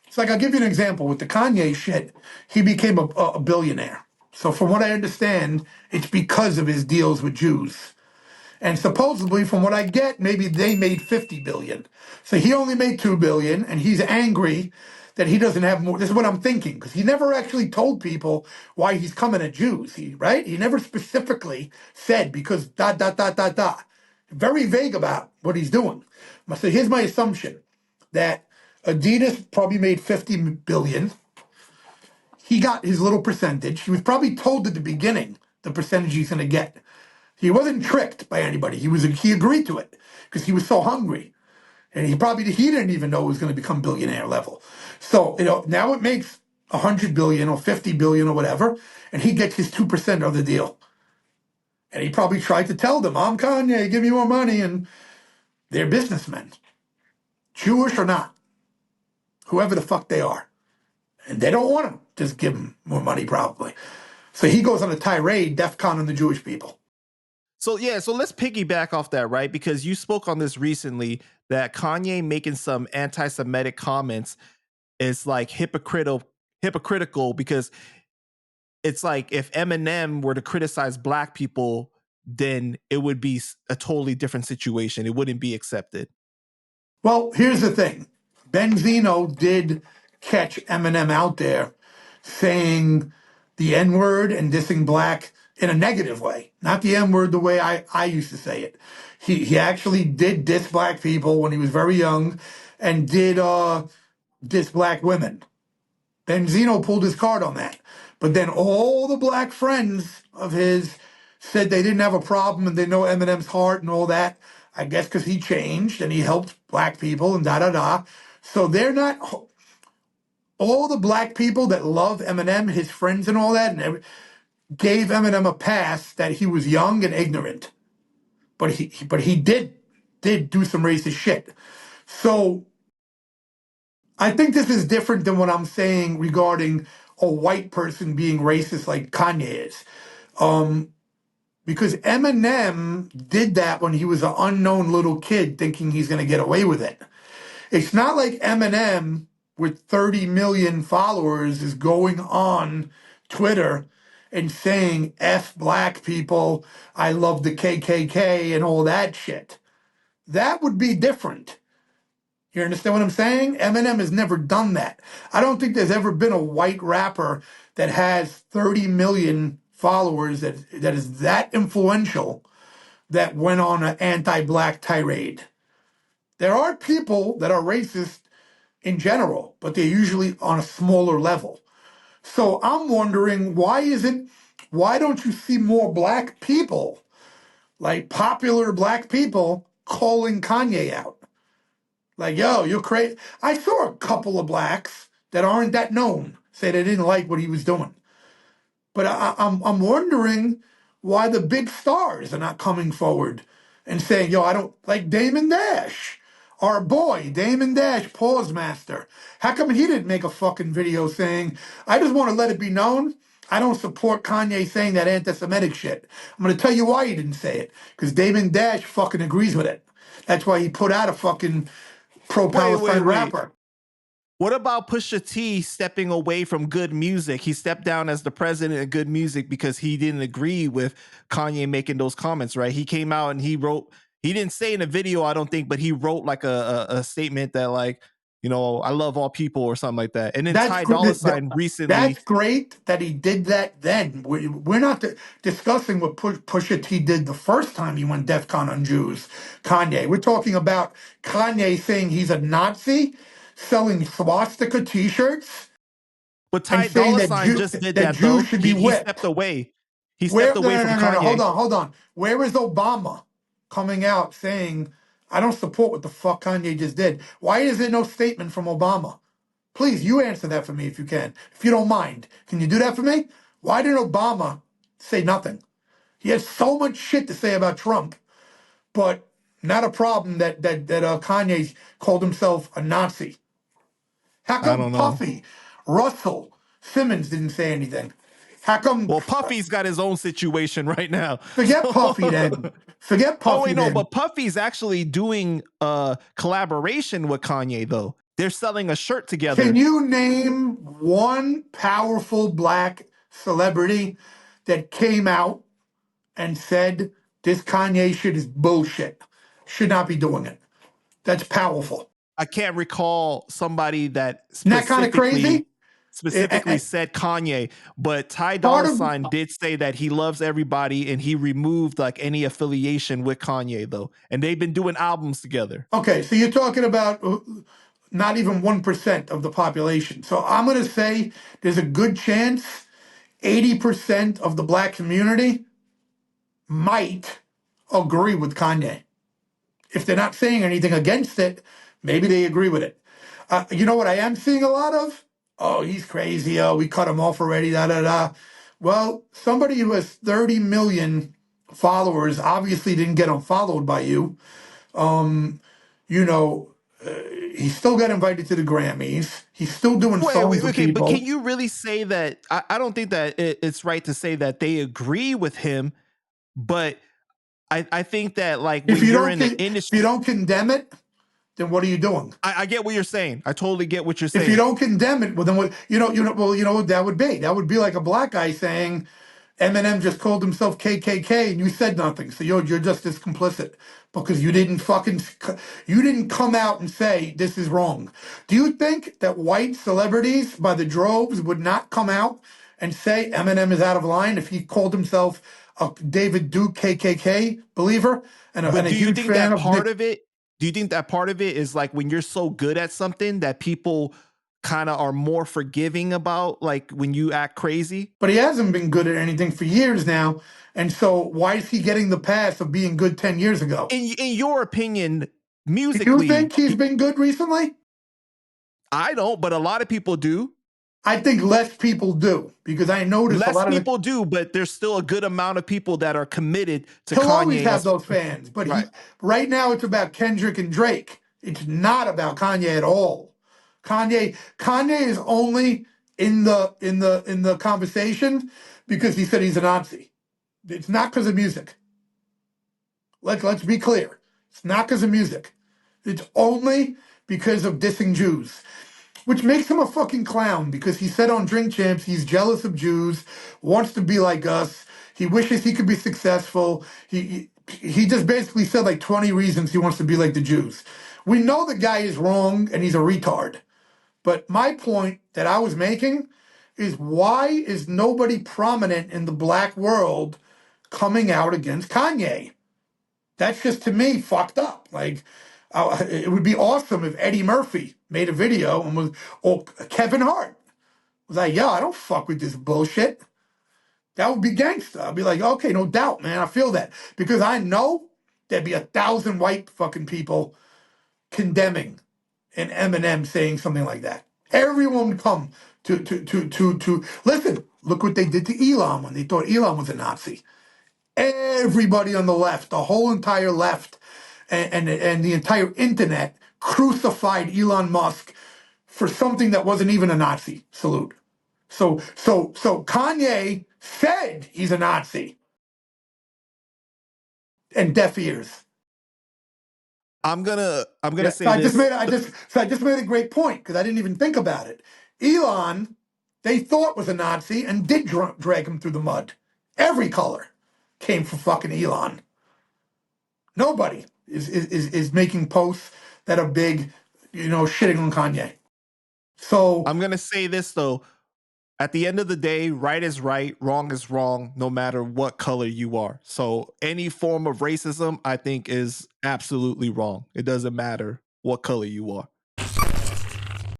It's like, I'll give you an example. With the Kanye shit, he became a billionaire. So from what I understand, it's because of his deals with Jews. And supposedly, from what I get, maybe they made 50 billion. So he only made 2 billion, and he's angry that he doesn't have more. This is what I'm thinking, because he never actually told people why he's coming at Jews. Right? He never specifically said because dot dot dot dot dot. Very vague about what he's doing. So here's my assumption that Adidas probably made 50 billion. He got his little percentage. He was probably told at the beginning the percentage he's going to get. He wasn't tricked by anybody. He agreed to it because he was so hungry, and he didn't even know it was going to become billionaire level. So now it makes 100 billion or 50 billion or whatever, and he gets his 2% of the deal. And he probably tried to tell them, "I'm Kanye, give me more money," and they're businessmen, Jewish or not, whoever the fuck they are, and they don't want to just give him more money probably. So he goes on a tirade, DEFCON on the Jewish people. So let's piggyback off that, right? Because you spoke on this recently that Kanye making some anti-Semitic comments is like hypocritical because it's like if Eminem were to criticize black people, then it would be a totally different situation. It wouldn't be accepted. Well, here's the thing. Benzino did catch Eminem out there saying the N-word and dissing black in a negative way, not the N-word the way I used to say it. He actually did diss black people when he was very young and did diss black women. Benzino pulled his card on that. But then all the black friends of his said they didn't have a problem and they know Eminem's heart and all that. I guess because he changed and he helped black people and da-da-da. So they're not... All the black people that love Eminem, his friends and all that, and gave Eminem a pass that he was young and ignorant. But he did do some racist shit. So I think this is different than what I'm saying regarding a white person being racist like Kanye is. Because Eminem did that when he was an unknown little kid thinking he's going to get away with it. It's not like Eminem with 30 million followers is going on Twitter and saying F black people, I love the KKK and all that shit. That would be different. You understand what I'm saying? Eminem has never done that. I don't think there's ever been a white rapper that has 30 million followers that is that influential that went on an anti-black tirade. There are people that are racist in general, but they're usually on a smaller level. So I'm wondering, why don't you see more black people, like popular black people, calling Kanye out? Like, yo, you're crazy. I saw a couple of blacks that aren't that known say they didn't like what he was doing. But I'm wondering why the big stars are not coming forward and saying, yo, I don't like Damon Dash. Our boy, Damon Dash, Pause Master. How come he didn't make a fucking video saying, I just want to let it be known I don't support Kanye saying that anti-Semitic shit. I'm going to tell you why he didn't say it. Because Damon Dash fucking agrees with it. That's why he put out a fucking pro-Palestine rapper. What about Pusha T stepping away from good music? He stepped down as the president of good music because he didn't agree with Kanye making those comments, right? He came out and he didn't say in a video, I don't think, but he wrote like a statement that like, you know, I love all people or something like that. And then Ty Dolla $ign recently. That's great that he did that then. We're not discussing what Pusha T did the first time he went DEFCON on Jews, Kanye. We're talking about Kanye saying he's a Nazi, selling swastika T-shirts. But Ty Dolla $ign just did that, though. Should be whipped. He stepped away. He stepped away from Kanye. Hold on. Where is Obama coming out saying, I don't support what the fuck Kanye just did? Why is there no statement from Obama? Please, you answer that for me if you can. If you don't mind. Can you do that for me? Why didn't Obama say nothing? He has so much shit to say about Trump, but not a problem that Kanye called himself a Nazi. How come Puffy, Russell, Simmons didn't say anything? How come? Well, Puffy's got his own situation right now. Forget Puffy then. Forget Puffy Oh wait, no, then. but Puffy's actually doing a collaboration with Kanye though. They're selling a shirt together. Can you name one powerful black celebrity that came out and said this Kanye shit is bullshit? Should not be doing it. That's powerful. I can't recall somebody that Isn't that kind of crazy? specifically said Kanye, but Ty Part Dolla of Sign did say that he loves everybody and he removed like any affiliation with Kanye though, and they've been doing albums together. okay, so you're talking about not even 1% of the population. So I'm going to say there's a good chance 80% of the black community might agree with Kanye. If they're not saying anything against it, maybe they agree with it. You know what I am seeing a lot of? Oh, he's crazy. Oh, we cut him off already. Da da da. Well, somebody who has 30 million followers obviously didn't get unfollowed by you. You know, he still got invited to the Grammys. He's still doing songs with Okay, but people. can you really say that? I don't think that it's right to say that they agree with him, but I think that like when you're in the industry, if you don't condemn it, then what are you doing? I get what you're saying. I totally get what you're saying. If you don't condemn it, well, then what? You know what that would be? That would be like a black guy saying Eminem just called himself KKK and you said nothing, so you're just as complicit because you didn't come out and say this is wrong. Do you think that white celebrities by the droves would not come out and say Eminem is out of line if he called himself a David Duke KKK believer and a huge fan of part of it? Do you think that part of it is like when you're so good at something that people kind of are more forgiving about, like when you act crazy? But he hasn't been good at anything for years now. And so why is he getting the pass of being good 10 years ago? In your opinion, musically, do you think he's been good recently? I don't, but a lot of people do. I think less people do because I noticed a lot of people do, but there's still a good amount of people that are committed to He'll Kanye. always have those fans, but right now it's about Kendrick and Drake. It's not about Kanye at all. Kanye is only in the conversation because he said he's a Nazi. It's not because of music. Let's be clear. It's not because of music. It's only because of dissing Jews. Which makes him a fucking clown because he said on Drink Champs he's jealous of Jews, wants to be like us. He wishes he could be successful. He just basically said like 20 reasons he wants to be like the Jews. We know the guy is wrong and he's a retard. But my point that I was making is why is nobody prominent in the black world coming out against Kanye? That's just, to me, fucked up. Like, it would be awesome if Eddie Murphy made a video and or Kevin Hart was like, yo, I don't fuck with this bullshit. That would be gangster. I'd be like, okay, no doubt, man. I feel that. Because I know there'd be 1,000 white fucking people condemning an Eminem saying something like that. Everyone would come to listen, look what they did to Elon when they thought Elon was a Nazi. Everybody on the left, the whole entire left, and the entire internet crucified Elon Musk for something that wasn't even a Nazi salute. So Kanye said he's a Nazi. And deaf ears. I'm gonna say so this. I just made a great point because I didn't even think about it. Elon, they thought was a Nazi and did drag him through the mud. Every color came from fucking Elon. Nobody is making posts that are big, shitting on Kanye. So I'm gonna say this though. At the end of the day, right is right, wrong is wrong, no matter what color you are. So any form of racism, I think, is absolutely wrong. It doesn't matter what color you are.